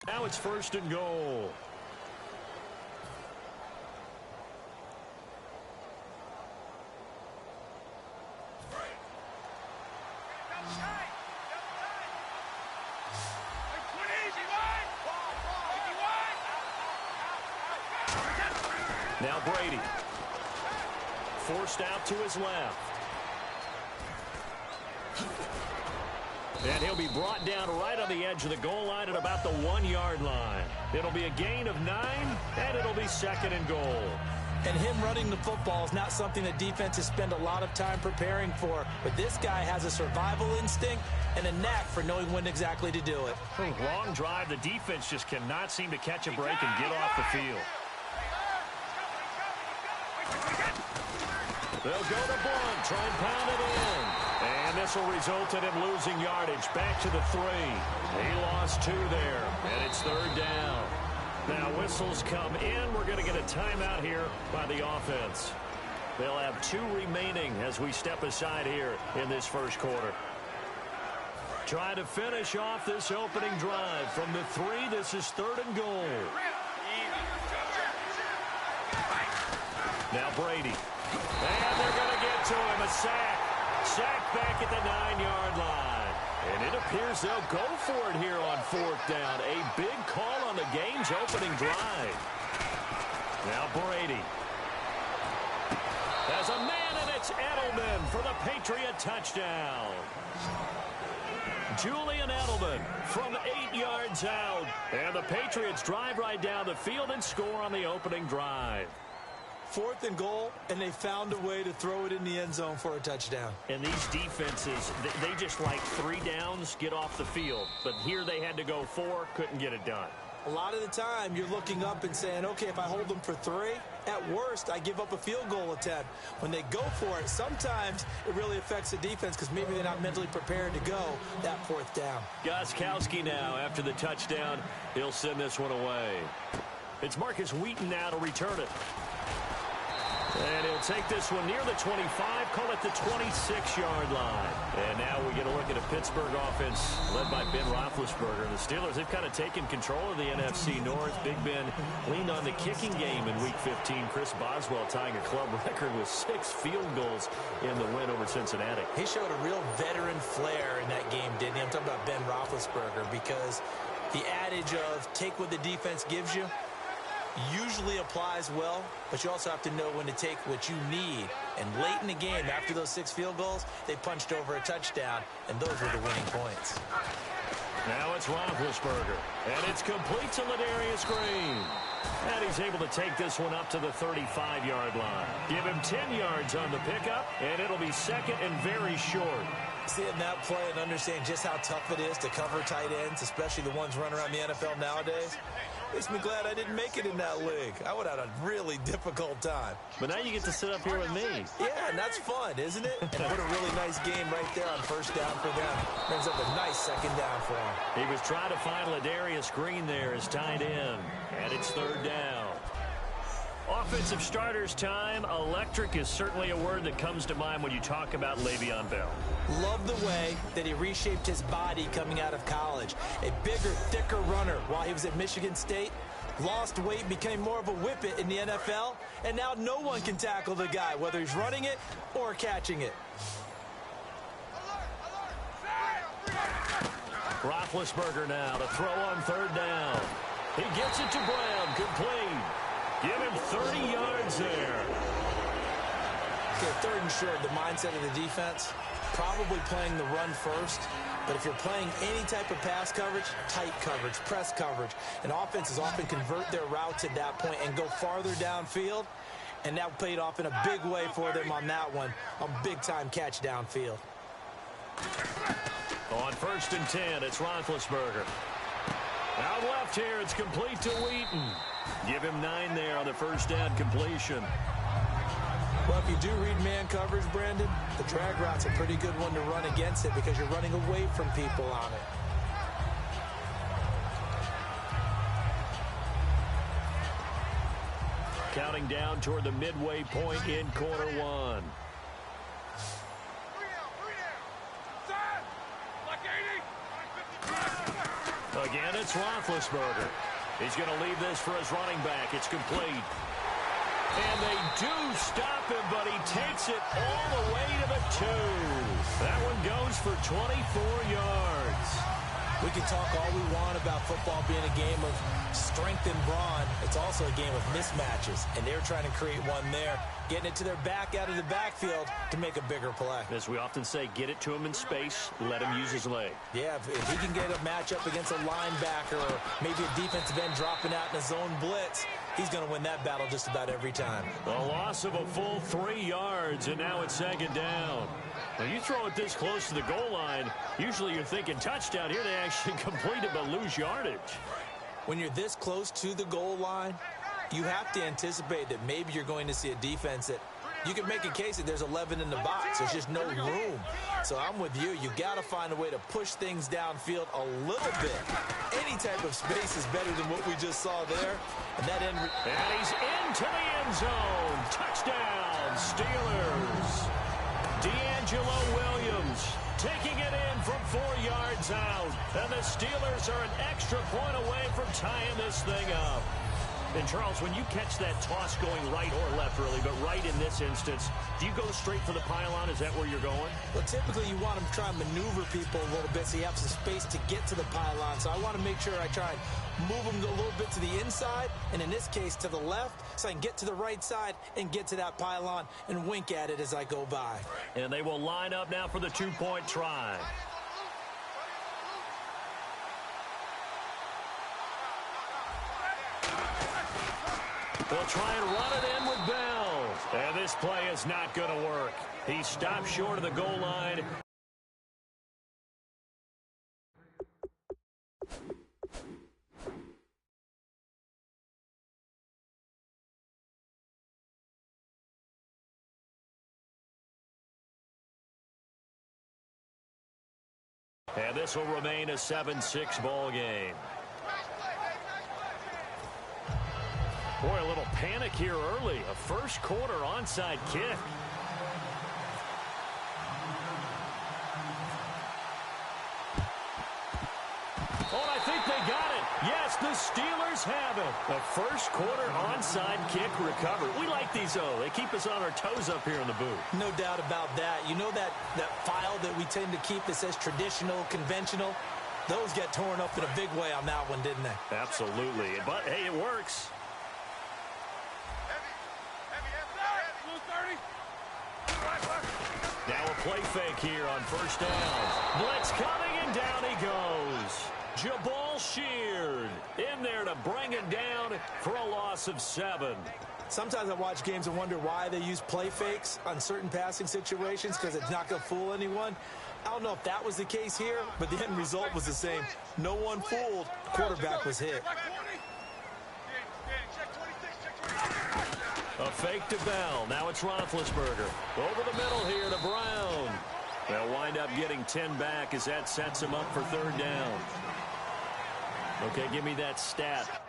Now it's 1st and goal. Now Brady. Forced out to his left. And he'll be brought down right on the edge of the goal line at about the 1-yard line. It'll be a gain of 9, and it'll be 2nd and goal. And him running the football is not something that defenses spend a lot of time preparing for. But this guy has a survival instinct and a knack for knowing when exactly to do it. Long drive. The defense just cannot seem to catch a break and get off the field. They'll go to Blunt, try and pound it in. And this will result in him losing yardage. Back to the 3. He lost 2 there, and it's 3rd down. Now whistles come in. We're going to get a timeout here by the offense. They'll have 2 remaining as we step aside here in this 1st quarter. Try to finish off this opening drive from the 3. This is 3rd and goal. Now Brady. And they're going to get to him. A sack. Sack back at the 9-yard line. And it appears they'll go for it here on 4th down. A big call on the game's opening drive. Now Brady. There's a man, and it's Edelman for the Patriot touchdown. Julian Edelman from 8 yards out. And the Patriots drive right down the field and score on the opening drive. 4th and goal, and they found a way to throw it in the end zone for a touchdown. And these defenses, they just like 3 downs, get off the field. But here they had to go 4, couldn't get it done. A lot of the time, you're looking up and saying, okay, if I hold them for 3, at worst, I give up a field goal attempt. When they go for it, sometimes it really affects the defense because maybe they're not mentally prepared to go that 4th down. Gostkowski now, after the touchdown, he'll send this one away. It's Marcus Wheaton now to return it. And he'll take this one near the 25, call it the 26-yard line. And now we get a look at a Pittsburgh offense led by Ben Roethlisberger. The Steelers, they've kind of taken control of the NFC North. Big Ben leaned on the kicking game in Week 15. Chris Boswell tying a club record with 6 field goals in the win over Cincinnati. He showed a real veteran flair in that game, didn't he? I'm talking about Ben Roethlisberger because the adage of take what the defense gives you usually applies well, but you also have to know when to take what you need. And late in the game, after those 6 field goals, they punched over a touchdown, and those were the winning points. Now it's Roethlisberger, and it's complete to Ladarius Green. And he's able to take this one up to the 35-yard line. Give him 10 yards on the pickup, and it'll be 2nd and very short. Seeing that play and understanding just how tough it is to cover tight ends, especially the ones running around the NFL nowadays, makes me glad I didn't make it in that league. I would have had a really difficult time. But now you get to sit up here with me. Yeah, and that's fun, isn't it? And what a really nice game right there on 1st down for them. Brings up a nice 2nd down for him. He was trying to find Ladarius Green there as tight end. And it's 3rd down. Offensive starters time. Electric is certainly a word that comes to mind when you talk about Le'Veon Bell. Love the way that he reshaped his body coming out of college. A bigger, thicker runner while he was at Michigan State. Lost weight, became more of a whippet in the NFL. And now no one can tackle the guy, whether he's running it or catching it. Roethlisberger now to throw on 3rd down. He gets it to Brown, complete. Give him 30 yards there. Okay, 3rd and short, the mindset of the defense, probably playing the run first. But if you're playing any type of pass coverage, tight coverage, press coverage, and offenses often convert their routes at that point and go farther downfield. And that paid off in a big way for them on that one, a big-time catch downfield. On 1st and 10, it's Roethlisberger. Out left here, it's complete to Wheaton. Give him 9 there on the 1st down completion. Well, if you do read man coverage, Brandon, the drag route's a pretty good one to run against it because you're running away from people on it. Counting down toward the midway point in quarter 1. A Again, it's Roethlisberger. He's going to leave this for his running back. It's complete. And they do stop him, but he takes it all the way to the 2. That one goes for 24 yards. We can talk all we want about football being a game of strength and brawn. It's also a game of mismatches, and they're trying to create one there, getting it to their back out of the backfield to make a bigger play. As we often say, get it to him in space, let him use his leg. Yeah, if he can get a matchup against a linebacker or maybe a defensive end dropping out in a zone blitz, he's going to win that battle just about every time. A loss of a full 3 yards, and now it's 2nd down. When you throw it this close to the goal line, usually you're thinking touchdown. Here they actually complete it but lose yardage. When you're this close to the goal line, you have to anticipate that maybe you're going to see a defense that you can make a case that there's 11 in the box. There's just no room. So I'm with you. You got to find a way to push things downfield a little bit. Any type of space is better than what we just saw there. And he's into the end zone. Touchdown, Steelers. D'Angelo Williams taking it in from 4 yards out. And the Steelers are an extra point away from tying this thing up. And, Charles, when you catch that toss going right or left, really, but right in this instance, do you go straight for the pylon? Is that where you're going? Well, typically you want to try and maneuver people a little bit so you have some space to get to the pylon. So I want to make sure I try and move them a little bit to the inside, and in this case to the left, so I can get to the right side and get to that pylon and wink at it as I go by. And they will line up now for the 2-point try. They'll try and run it in with Bell. And this play is not going to work. He stopped short of the goal line. And this will remain a 7-6 ball game. Boy, a little panic here early. A first quarter onside kick. Oh, and I think they got it. Yes, the Steelers have it. A first quarter onside kick recovered. We like these, though. They keep us on our toes up here in the booth. No doubt about that. You know that file that we tend to keep that says traditional, conventional? Those get torn up in a big way on that one, didn't they? Absolutely. But, hey, it works. Now a play fake here on first down. Blitz coming, and down he goes. Jabal Sheard in there to bring him down for a loss of 7. Sometimes I watch games and wonder why they use play fakes on certain passing situations, because it's not going to fool anyone. I don't know if that was the case here, but the end result was the same. No one fooled. Quarterback was hit. A fake to Bell. Now it's Roethlisberger. Over the middle here to Brown. They'll wind up getting 10 back as that sets him up for 3rd down. Okay, give me that stat.